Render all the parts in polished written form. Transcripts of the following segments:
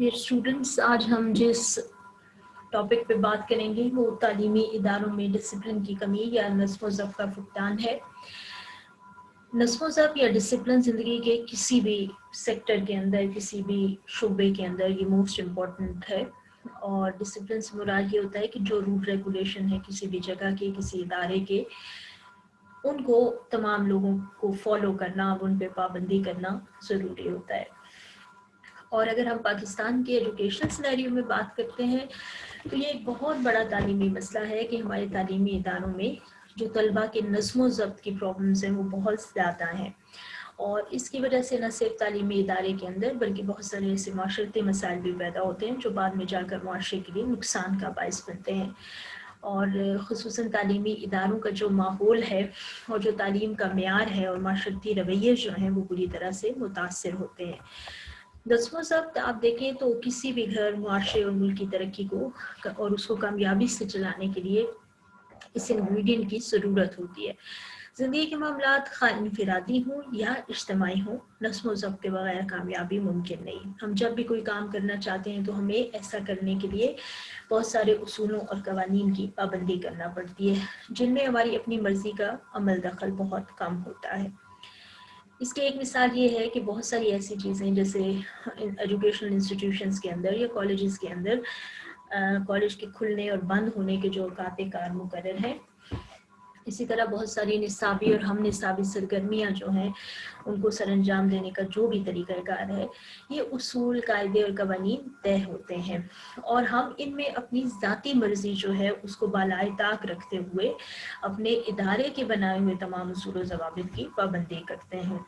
Dear students, آج ہم جس ٹاپک پہ بات کریں گے وہ تعلیمی اداروں میں ڈسپلن کی کمی یا نظم و ضبط کا فقدان ہے۔ نظم و ضبط یا ڈسپلن زندگی کے کسی بھی سیکٹر کے اندر، کسی بھی شعبے کے اندر یہ موسٹ امپورٹنٹ ہے، اور ڈسپلن سے مراد یہ ہوتا ہے کہ جو رول ریگولیشن ہے کسی بھی جگہ کے، کسی ادارے کے، ان کو تمام لوگوں کو فالو کرنا، ان پہ پابندی کرنا ضروری ہوتا ہے۔ اور اگر ہم پاکستان کے ایجوکیشن سینیریو میں بات کرتے ہیں تو یہ ایک بہت بڑا تعلیمی مسئلہ ہے کہ ہمارے تعلیمی اداروں میں جو طلباء کے نظم و ضبط کی پرابلمز ہیں وہ بہت زیادہ ہیں، اور اس کی وجہ سے نہ صرف تعلیمی ادارے کے اندر بلکہ بہت سارے ایسے معاشرتی مسائل بھی پیدا ہوتے ہیں جو بعد میں جا کر معاشرے کے لیے نقصان کا باعث بنتے ہیں۔ اور خصوصاً تعلیمی اداروں کا جو ماحول ہے اور جو تعلیم کا معیار ہے اور معاشرتی رویے جو ہیں وہ بری طرح سے متاثر ہوتے ہیں۔ نظم و ضبط آپ دیکھیں تو کسی بھی گھر، معاشرے اور ملک کی ترقی کو اور اس کو کامیابی سے چلانے کے لیے اس انگریڈینٹ کی ضرورت ہوتی ہے۔ زندگی کے معاملات خواہ انفرادی ہوں یا اجتماعی ہوں، نظم و ضبط کے بغیر کامیابی ممکن نہیں۔ ہم جب بھی کوئی کام کرنا چاہتے ہیں تو ہمیں ایسا کرنے کے لیے بہت سارے اصولوں اور قوانین کی پابندی کرنا پڑتی ہے، جن میں ہماری اپنی مرضی کا عمل دخل بہت کم ہوتا ہے۔ اس کی ایک مثال یہ ہے کہ بہت ساری ایسی چیزیں جیسے ایجوکیشنل انسٹیٹیوشنز کے اندر یا کالجز کے اندر کالج کے کھلنے اور بند ہونے کے جو اوقات کار مقرر ہیں، اسی طرح بہت ساری نصابی اور ہم نصابی سرگرمیاں جو ہیں ان کو سر انجام دینے کا جو بھی طریقہ کار ہے، یہ اصول، قاعدے اور قوانین طے ہوتے ہیں، اور ہم ان میں اپنی ذاتی مرضی جو ہے اس کو بالائے طاق رکھتے ہوئے اپنے ادارے کے بنائے ہوئے تمام اصول و ضوابط کی پابندی کرتے ہیں۔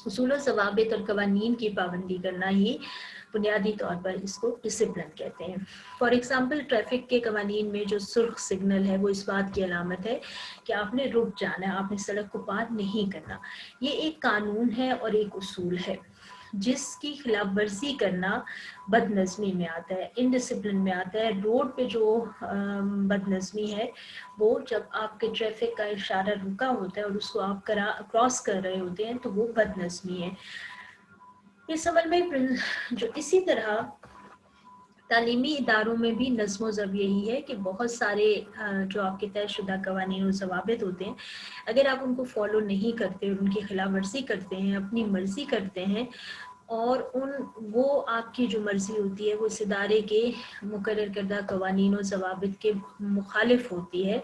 اصول و ضوابط اور قوانین کی پابندی کرنا ہی بنیادی طور پر اس کو ڈسپلن کہتے ہیں۔ فار ایگزامپل، ٹریفک کے قوانین میں جو سرخ سگنل ہے وہ اس بات کی علامت ہے کہ آپ نے رک جانا ہے، آپ نے سڑک کو پار نہیں کرنا۔ یہ ایک قانون ہے اور ایک اصول ہے، جس کی خلاف ورزی کرنا بد نظمی میں آتا ہے، انڈسپلن میں آتا ہے۔ روڈ پہ جو بد نظمی ہے وہ جب آپ کے ٹریفک کا اشارہ رکا ہوتا ہے اور اس کو آپ کراس کر رہے ہوتے ہیں تو وہ بد نظمی ہے۔ اس عمل میں جو اسی طرح تعلیمی اداروں میں بھی نظم و ضبط یہی ہے کہ بہت سارے جو آپ کے طے شدہ قوانین و ضوابط ہوتے ہیں، اگر آپ ان کو فالو نہیں کرتے، ان کی خلاف ورزی کرتے ہیں، اپنی مرضی کرتے ہیں، اور وہ آپ کی جو مرضی ہوتی ہے وہ اس ادارے کے مقرر کردہ قوانین و ضوابط کے مخالف ہوتی ہے،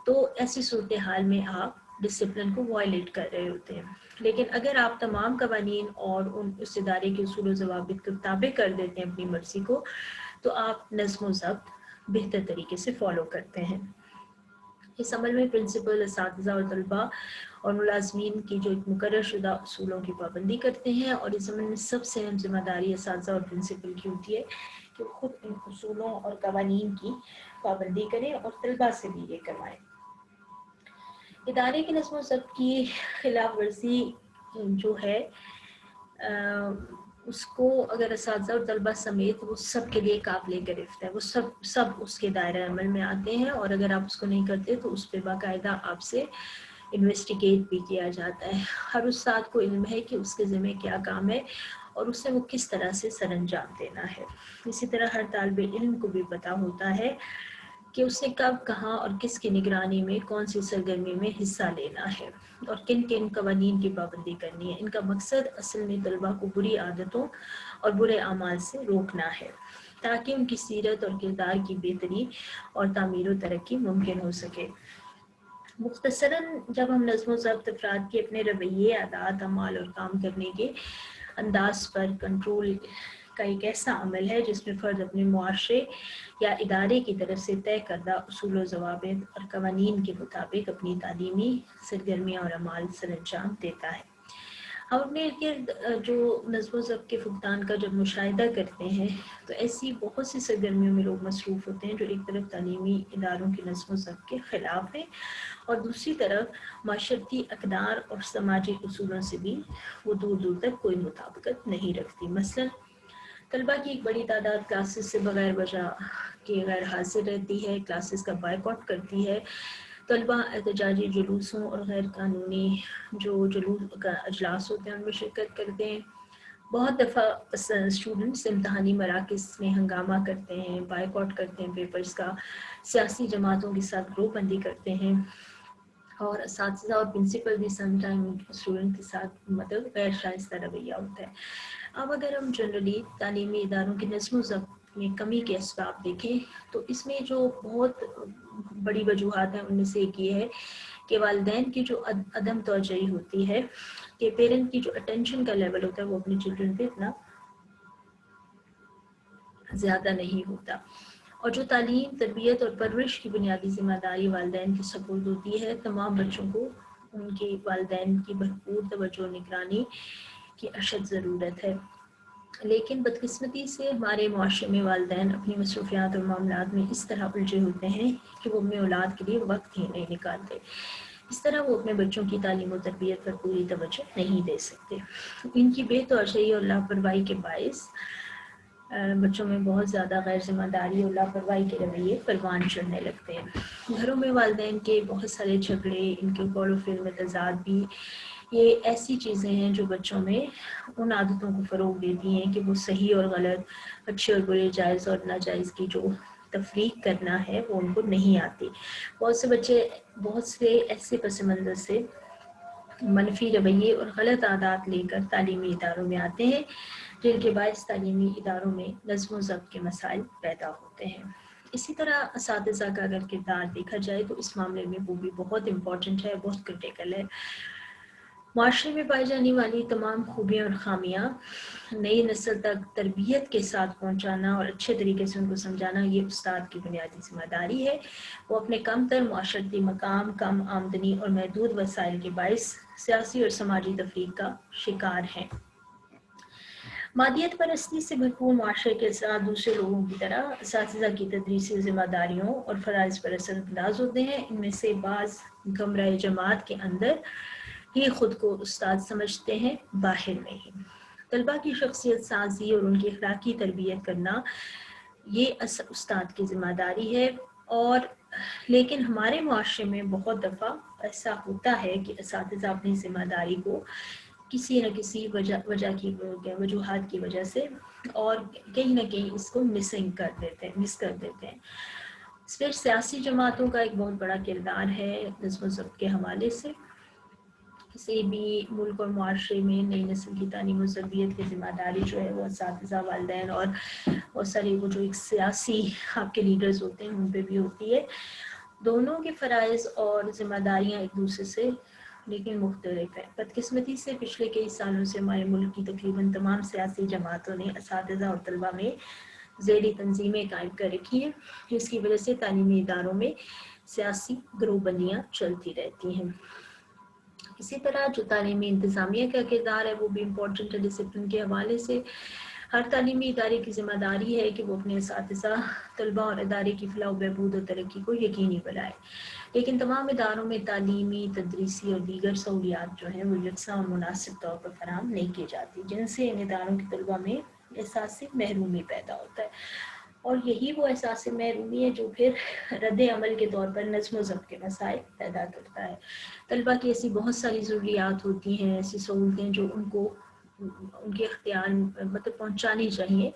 تو ایسی صورتحال میں آپ ڈسپلن کو وائلیٹ کر رہے ہوتے ہیں۔ لیکن اگر آپ تمام قوانین اور اس ادارے کے اصول و ضوابط کو تابع کر دیتے ہیں اپنی مرضی کو، تو آپ نظم و ضبط بہتر طریقے سے فالو کرتے ہیں۔ اس عمل میں پرنسپل، اساتذہ اور طلباء اور ملازمین کی جو ایک مقرر شدہ اصولوں کی پابندی کرتے ہیں، اور اس عمل میں سب سے اہم ذمہ داری اساتذہ اور پرنسپل کی ہوتی ہے کہ وہ خود ان اصولوں اور قوانین کی پابندی کریں اور طلباء سے بھی یہ کروائیں۔ ادارے کی نظم و ضبط کی خلاف ورزی جو ہے اس کو اگر اساتذہ اور طلباء سمیت وہ سب کے لیے قابل گرفت ہے، وہ سب اس کے دائرہ عمل میں آتے ہیں، اور اگر آپ اس کو نہیں کرتے تو اس پہ باقاعدہ آپ سے انویسٹیگیٹ بھی کیا جاتا ہے۔ ہر استاد کو علم ہے کہ اس کے ذمہ کیا کام ہے اور اس سے وہ کس طرح سے سر انجام دینا ہے۔ اسی طرح ہر طالب علم کو بھی پتہ ہوتا ہے کہ اس نے کب، کہاں اور کس کی نگرانی میں کون سی سرگرمی میں حصہ لینا ہے اور کن کن قوانین کی پابندی کرنی ہے۔ ان کا مقصد اصل میں طلباء کو بری عادتوں اور برے اعمال سے روکنا ہے، تاکہ ان کی سیرت اور کردار کی بہتری اور تعمیر و ترقی ممکن ہو سکے۔ مختصراً، جب ہم نظم و ضبط افراد کے اپنے رویے، عادات، اعمال اور کام کرنے کے انداز پر کنٹرول کا ایک ایسا عمل ہے جس میں فرد اپنے معاشرے یا ادارے کی طرف سے طے کردہ اصول و ضوابط اور قوانین کے مطابق اپنی تعلیمی سرگرمیاں اور اعمال سر انجام دیتا ہے۔ ہم اپنے ارد گرد جو نظم و ضبط کے فقدان کا جب مشاہدہ کرتے ہیں تو ایسی بہت سی سرگرمیوں میں لوگ مصروف ہوتے ہیں جو ایک طرف تعلیمی اداروں کی نظم و ضبط کے خلاف ہیں، اور دوسری طرف معاشرتی اقدار اور سماجی اصولوں سے بھی وہ دور دور تک کوئی مطابقت نہیں رکھتی۔ مثلاً طلباء کی ایک بڑی تعداد کلاسز سے بغیر وجہ کے غیر حاضر رہتی ہے، کلاسز کا بائیکاٹ کرتی ہے، طلباء احتجاجی جلوسوں اور غیر قانونی جو اجلاس ہوتے ہیں ان میں شرکت کرتے ہیں، बहुत दफ़ा स्टूडेंट्स इम्तहानी मराकज़ में हंगामा करते हैं, बाइकआउट करते हैं पेपर्स का, सियासी जमातों के साथ ग्रुप बंदी करते हैं और असातिज़ा और प्रिंसिपल भी सम टाइम स्टूडेंट के साथ मतलब गैर शाइस्ता रवैया होता है। अब अगर हम जनरली तालीमी इदारों के नज़्म ज़ब्त में कमी के असबाब देखें तो इसमें जो बहुत बड़ी वजूहात हैं उनमें से एक ये है कि वालिदैन की जो अदम तवज्जोही होती है कि पेरेंट की जो अटेंशन का लेवल होता है वो अपने चिल्ड्रन पे इतना ज़्यादा नहीं होता, और जो तालीम, तरबियत और परवरिश की बुनियादी ज़िम्मेदारी वालिदैन की सपुर्द होती है, तमाम बच्चों को उनके वालिदैन की भरपूर तवज्जो और निगरानी की अशद ज़रूरत है। लेकिन बदकिस्मती से हमारे मुआशरे में वालिदैन अपनी मसरूफियात और मामलात में इस तरह उलझे होते हैं कि वो अपनी औलाद के लिए वक्त ही नहीं निकालते। इस तरह वो अपने बच्चों की तालीम और तरबियत पर पूरी तवज्जो नहीं दे सकते। इनकी बेतवज्जही और लापरवाही के बायस बच्चों में बहुत ज़्यादा गैर ज़िम्मेदारी और लापरवाही के रवैये परवान चढ़ने लगते हैं। घरों में वालिदैन के बहुत सारे झगड़े, इनके कौल व फ़िल में तज़ाद भी, ये ऐसी चीज़ें हैं जो बच्चों में उन आदतों को फ़रोग़ देती हैं कि वो सही और गलत, अच्छे और बुरे, जायज़ और नाजायज़ की जो तफ़रीक करना है वो उनको नहीं आती। बहुत से बच्चे बहुत से ऐसे पस मंज़र से मनफी रवैये और गलत आदत लेकर तालीमी इदारों में आते हैं जिनके बायस तालीमी इदारों में नज़्म व ज़ब्त के मसाइल पैदा होते हैं। इसी तरह असातिज़ा का अगर किरदार देखा जाए तो इस मामले में वो भी बहुत इम्पॉर्टेंट है, बहुत क्रिटिकल है। माशरे में पाई जाने वाली तमाम खूबियाँ और ख़ामियाँ नई नस्ल तक तरबियत के साथ पहुँचाना और अच्छे तरीके से उनको समझाना ये उस्ताद की बुनियादी ज़िम्मेदारी है। वो अपने कमतर माशरती मकाम, कम आमदनी और महदूद वसाइल के बायस सियासी और समाजी तफरीक का शिकार हैं। मादियत परस्ती से भरपूर माशरे के साथ दूसरे लोगों की तरह असातिज़ा की तदरीसी ज़िम्मेदारियों और फ़राइज़ पर असरअंदाज होते हैं। इनमें से बाज़ कमरा जमात के अंदर ही खुद को उस्ताद समझते हैं, बाहर नहीं। तलबा की शख्सियत साजी और उनकी अखलाकी तरबियत करना ये उस्ताद की ज़िम्मेदारी है। और लेकिन हमारे मुआशरे में बहुत दफ़ा ऐसा होता है कि असातिज़ा अपनी ज़िम्मेदारी को किसी न किसी वजह की वजूहात की वजह से और कहीं न कहीं इसको मिस कर देते हैं। फिर सियासी जमातों का एक बहुत बड़ा किरदार है नज़्म ज़ब्त के हवाले से। किसी भी मुल्क और मुआशरे में नई नस्ल की तालीम और तरबियत की ज़िम्मेदारी जो है वो असातिज़ा, वालिदैन और बहुत सारे वो जो एक सियासी आपके लीडर्स होते हैं उन पे भी होती है। दोनों के फ़राइज़ और ज़िम्मेदारियाँ एक दूसरे से लेकिन मुख्तलिफ है। बदकिस्मती से पिछले कई सालों से हमारे मुल्क की तकरीबन तमाम सियासी जमातों ने असातिज़ा और तलबा में ज़ेली तंजीमें कायम कर रखी हैं, जिसकी वजह से तालीमी इदारों में सियासी ग्रुपबंदियाँ चलती रहती हैं। इसी तरह जो तालीमी इंतज़ामिया का किरदार है वो भी इम्पोर्टेंट है। डिसिप्लिन के हवाले से हर तालीमी इदारे की ज़िम्मेदारी है कि वो अपने असातिज़ा, तलबा और इदारे की फ़लाह व बहबूद और तरक्की को यकीनी बनाए। लेकिन तमाम इदारों में तालीमी, तदरीसी और दीगर सहूलियात जो हैं वो यकसा और मुनासिब तौर पर फराहम नहीं की जाती, जिनसे इन इदारों के तलबा में एहसास महरूमी पैदा होता है। और यही वो एहसास महरूमी है जो फिर रद्द अमल के तौर पर नज़्म ज़ब्त के मसाइल पैदा करता है। तलबा की ऐसी बहुत सारी ज़रूरियात होती हैं, ऐसी सहूलतें जो उनको उनके इख्तियार मतलब पहुँचानी चाहिए,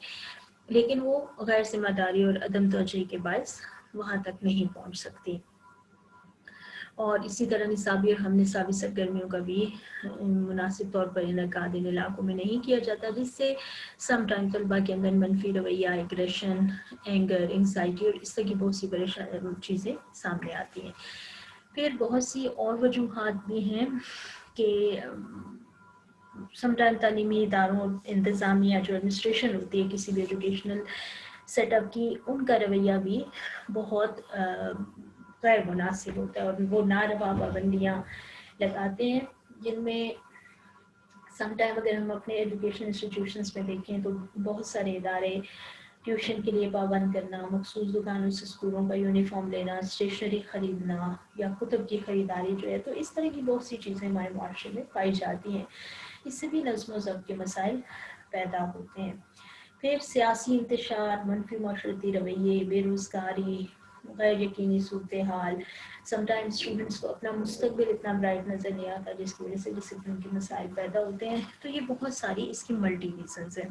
लेकिन वो गैर ज़िम्मेदारी और अदम तवज्जोही के बायस वहाँ तक नहीं पहुँच सकती। और इसी तरह निसाबी और हम निसाबी सरगर्मियों का भी मुनासिब तौर पर इनकाद इन इलाकों में नहीं किया जाता, जिससे समटाइम तलबा के अंदर मनफी रवैया, एग्रेशन, एंगर, एंग्जाइटी और इस तरह की बहुत सी परेशान चीज़ें सामने आती हैं। फिर बहुत सी और वजूहात भी हैं कि समटाइम तालीमी इदारों और इंतज़ामिया जो एडमिनिस्ट्रेशन होती है किसी भी एजुकेशनल सेटअप की, उनका रवैया भी बहुत गैर मुनासिब होता है और वो नारवा पाबंदियाँ लगाते हैं, जिनमें समटाइम अगर हम अपने एजुकेशन इंस्टीट्यूशंस में देखें तो बहुत सारे इदारे ट्यूशन के लिए पाबंद करना, मखसूस दुकानों से स्कूलों का यूनिफॉर्म लेना, स्टेशनरी ख़रीदना या कुतुब की ख़रीदारी जो है, तो इस तरह की बहुत सी चीज़ें हमारे मुआशरे में पाई जाती हैं। इससे भी नज़्म ज़ब्त के मसाइल पैदा होते हैं। फिर सियासी इंतशार, मनफी माशरती रवैये, बेरोज़गारी, غیر یقینی صورتحال، سم ٹائمز اسٹوڈنٹس کو اپنا مستقبل اتنا برائٹ نظر نہیں آتا جس کی وجہ سے ڈسپلن کے مسائل پیدا ہوتے ہیں. تو یہ بہت ساری اس کی ملٹی ریزنز ہیں.